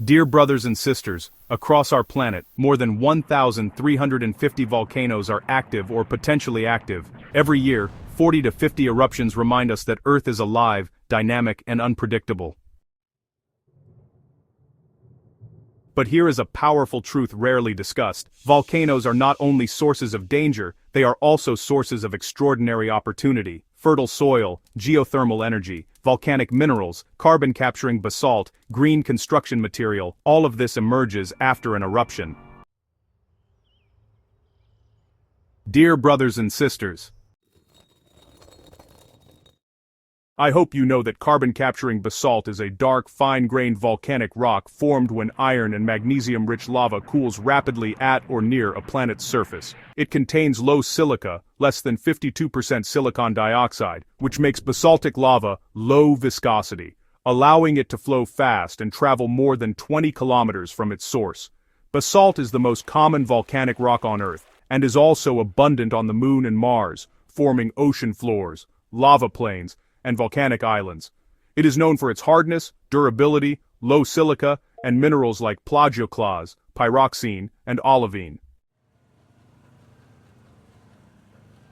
Dear brothers and sisters, across our planet, more than 1,350 volcanoes are active or potentially active. Every year, 40 to 50 eruptions remind us that Earth is alive, dynamic, and unpredictable. But here is a powerful truth rarely discussed. Volcanoes are not only sources of danger, they are also sources of extraordinary opportunity. Fertile soil, geothermal energy, volcanic minerals, carbon-capturing basalt, green construction material, all of this emerges after an eruption. Dear brothers and sisters, I hope you know that carbon-capturing basalt is a dark, fine-grained volcanic rock formed when iron and magnesium-rich lava cools rapidly at or near a planet's surface. It contains low silica, less than 52% silicon dioxide, which makes basaltic lava low viscosity, allowing it to flow fast and travel more than 20 kilometers from its source. Basalt is the most common volcanic rock on Earth, and is also abundant on the Moon and Mars, forming ocean floors, lava plains, and volcanic islands. It is known for its hardness, durability, low silica, and minerals like plagioclase, pyroxene, and olivine.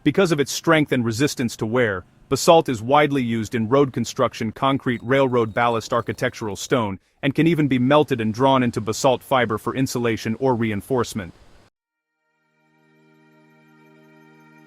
Because of its strength and resistance to wear, basalt is widely used in road construction, concrete, railroad ballast, architectural stone, and can even be melted and drawn into basalt fiber for insulation or reinforcement.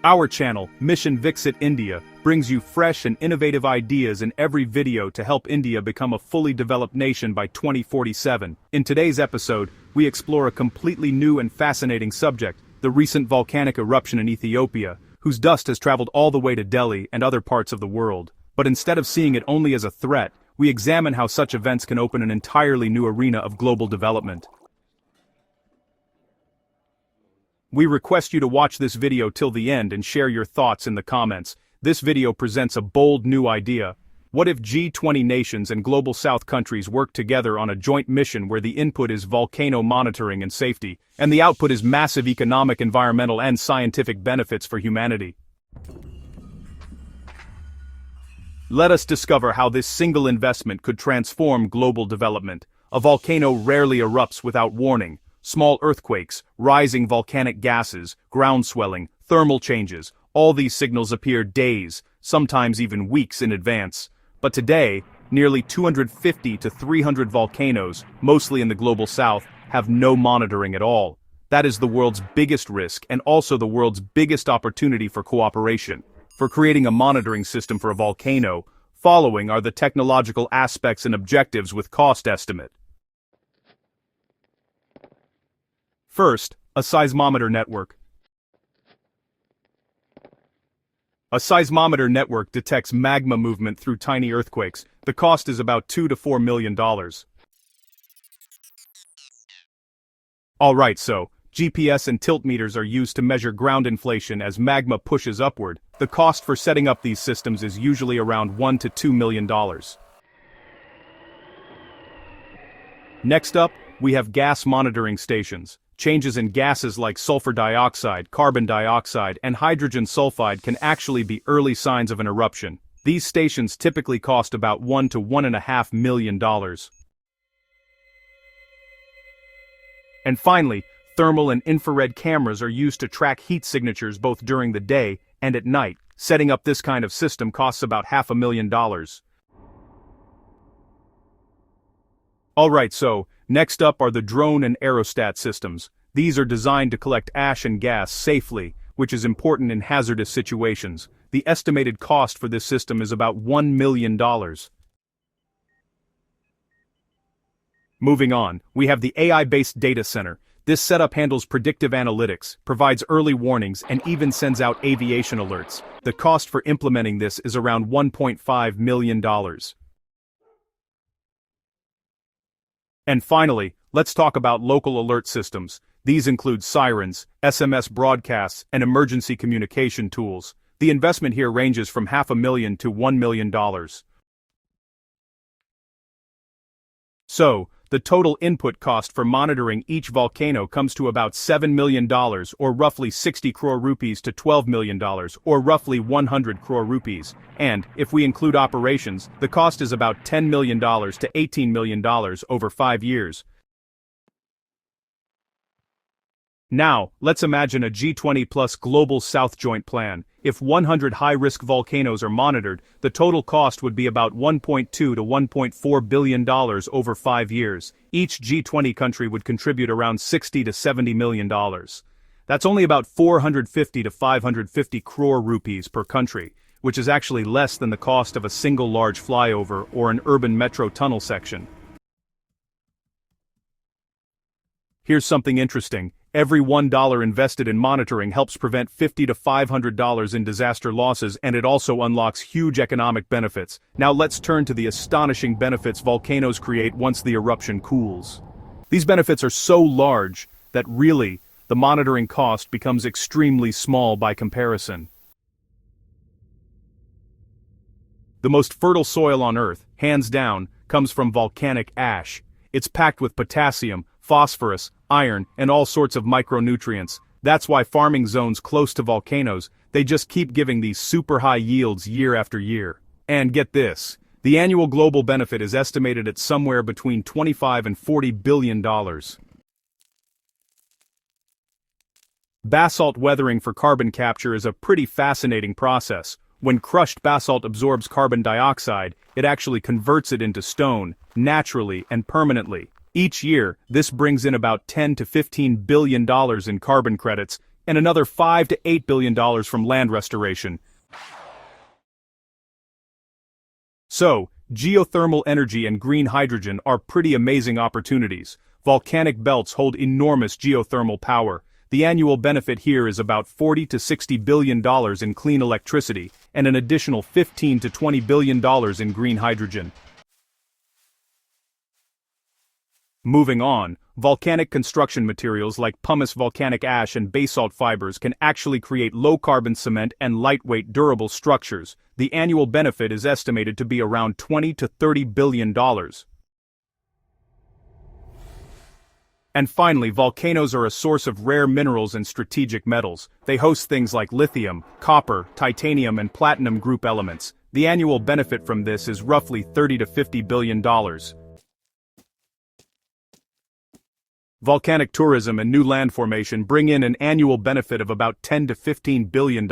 Our channel, Mission Viksit India, brings you fresh and innovative ideas in every video to help India become a fully developed nation by 2047. In today's episode, we explore a completely new and fascinating subject, the recent volcanic eruption in Ethiopia, whose dust has traveled all the way to Delhi and other parts of the world. But instead of seeing it only as a threat, we examine how such events can open an entirely new arena of global development. We request you to watch this video till the end and share your thoughts in the comments. This video presents a bold new idea. What if G20 nations and Global South countries work together on a joint mission where the input is volcano monitoring and safety, and the output is massive economic, environmental, and scientific benefits for humanity? Let us discover how this single investment could transform global development. A volcano rarely erupts without warning. Small earthquakes, rising volcanic gases, ground swelling, thermal changes, all these signals appear days, sometimes even weeks in advance. But today, nearly 250 to 300 volcanoes, mostly in the Global South, have no monitoring at all. That is the world's biggest risk and also the world's biggest opportunity for cooperation. For creating a monitoring system for a volcano, following are the technological aspects and objectives with cost estimate. First, a seismometer network. A seismometer network detects magma movement through tiny earthquakes. The cost is about $2 to $4 million. Alright, so, GPS and tilt meters are used to measure ground inflation as magma pushes upward. The cost for setting up these systems is usually around $1 to $2 million. Next up, we have gas monitoring stations. Changes in gases like sulfur dioxide, carbon dioxide, and hydrogen sulfide can actually be early signs of an eruption. These stations typically cost about $1 to $1.5 million. And finally, thermal and infrared cameras are used to track heat signatures both during the day and at night. Setting up this kind of system costs about $500,000. Alright, so, next up are the drone and aerostat systems. These are designed to collect ash and gas safely, which is important in hazardous situations. The estimated cost for this system is about $1 million. Moving on, we have the AI-based data center. This setup handles predictive analytics, provides early warnings, and even sends out aviation alerts. The cost for implementing this is around $1.5 million. And finally, let's talk about local alert systems. These include sirens, SMS broadcasts, and emergency communication tools. The investment here ranges from $500,000 to $1 million. So, the total input cost for monitoring each volcano comes to about $7 million, or roughly 60 crore rupees, to $12 million, or roughly 100 crore rupees. And, if we include operations, the cost is about $10 million to $18 million over 5 years. Now, let's imagine a G20 plus Global South joint plan. If 100 high-risk volcanoes are monitored, the total cost would be about $1.2 to $1.4 billion over 5 years. Each G20 country would contribute around $60 to $70 million. That's only about 450 to 550 crore rupees per country, which is actually less than the cost of a single large flyover or an urban metro tunnel section. Here's something interesting. Every $1 invested in monitoring helps prevent $50 to $500 in disaster losses, and it also unlocks huge economic benefits. Now let's turn to the astonishing benefits volcanoes create once the eruption cools. These benefits are so large that really, the monitoring cost becomes extremely small by comparison. The most fertile soil on Earth, hands down, comes from volcanic ash. It's packed with potassium, phosphorus, iron, and all sorts of micronutrients. That's why farming zones close to volcanoes, they just keep giving these super high yields year after year. And get this, the annual global benefit is estimated at somewhere between $25 and $40 billion. Basalt weathering for carbon capture is a pretty fascinating process. When crushed basalt absorbs carbon dioxide, it actually converts it into stone, naturally and permanently. Each year, this brings in about $10 to $15 billion in carbon credits, and another $5 to $8 billion from land restoration. So, geothermal energy and green hydrogen are pretty amazing opportunities. Volcanic belts hold enormous geothermal power. The annual benefit here is about $40 to $60 billion in clean electricity, and an additional $15 to $20 billion in green hydrogen. Moving on, volcanic construction materials like pumice volcanic ash and basalt fibers can actually create low-carbon cement and lightweight durable structures. The annual benefit is estimated to be around $20 to $30 billion. And finally, volcanoes are a source of rare minerals and strategic metals. They host things like lithium, copper, titanium, and platinum group elements. The annual benefit from this is roughly $30 to $50 billion. Volcanic tourism and new land formation bring in an annual benefit of about $10 to $15 billion.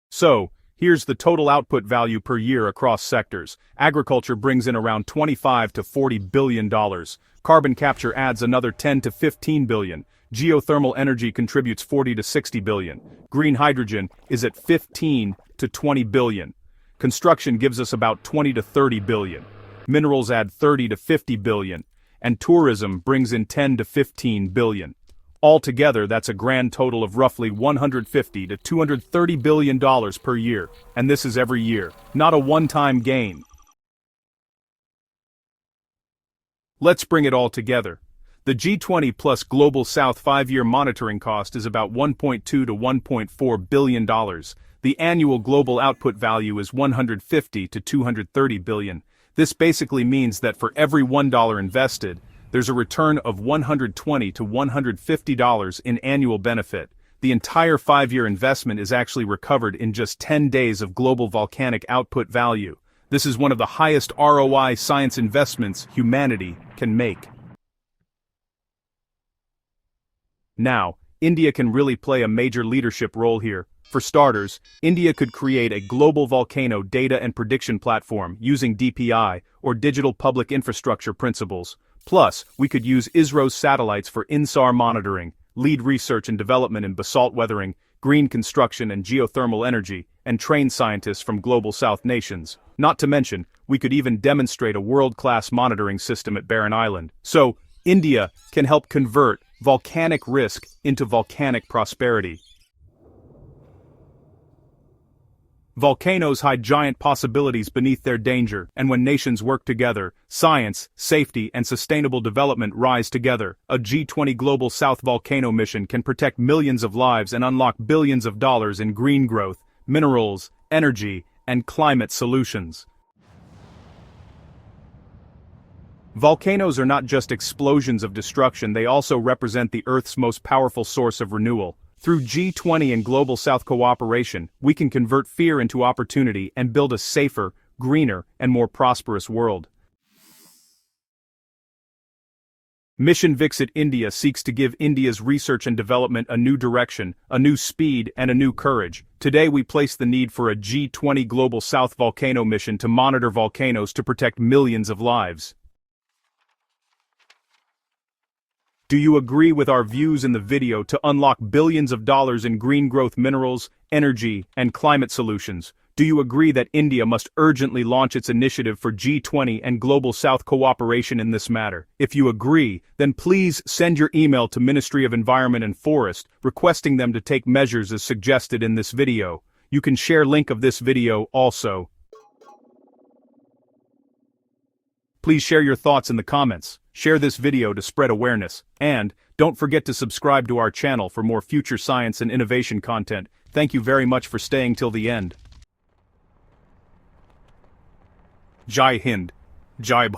So, here's the total output value per year across sectors. Agriculture brings in around $25 to $40 billion. Carbon capture adds another $10 to $15 billion. Geothermal energy contributes $40 to $60 billion. Green hydrogen is at $15 to $20 billion. Construction gives us about $20 to $30 billion. Minerals add $30 to $50 billion. And tourism brings in $10 to $15 billion. Altogether, that's a grand total of roughly $150 to $230 billion per year, and this is every year, not a one-time gain. Let's bring it all together. The G20 plus Global South 5-year monitoring cost is about $1.2 to $1.4 billion. The annual global output value is $150 to $230 billion. This basically means that for every $1 invested, there's a return of $120 to $150 in annual benefit. The entire 5-year investment is actually recovered in just 10 days of global volcanic output value. This is one of the highest ROI science investments humanity can make. Now, India can really play a major leadership role here. For starters, India could create a global volcano data and prediction platform using DPI, or Digital Public Infrastructure Principles. Plus, we could use ISRO's satellites for INSAR monitoring, lead research and development in basalt weathering, green construction and geothermal energy, and train scientists from Global South nations. Not to mention, we could even demonstrate a world-class monitoring system at Barren Island. So, India can help convert volcanic risk into volcanic prosperity. Volcanoes hide giant possibilities beneath their danger, and when nations work together, science, safety, and sustainable development rise together. A G20 Global South volcano mission can protect millions of lives and unlock billions of dollars in green growth, minerals, energy, and climate solutions. Volcanoes are not just explosions of destruction, they also represent the Earth's most powerful source of renewal. Through G20 and Global South cooperation, we can convert fear into opportunity and build a safer, greener, and more prosperous world. Mission Viksit India seeks to give India's research and development a new direction, a new speed, and a new courage. Today we place the need for a G20 Global South Volcano mission to monitor volcanoes to protect millions of lives. Do you agree with our views in the video to unlock billions of dollars in green growth minerals, energy, and climate solutions? Do you agree that India must urgently launch its initiative for G20 and Global South cooperation in this matter? If you agree, then please send your email to Ministry of Environment and Forest, requesting them to take measures as suggested in this video. You can share link of this video also. Please share your thoughts in the comments, share this video to spread awareness, and don't forget to subscribe to our channel for more future science and innovation content. Thank you very much for staying till the end. Jai Hind. Jai Bharat.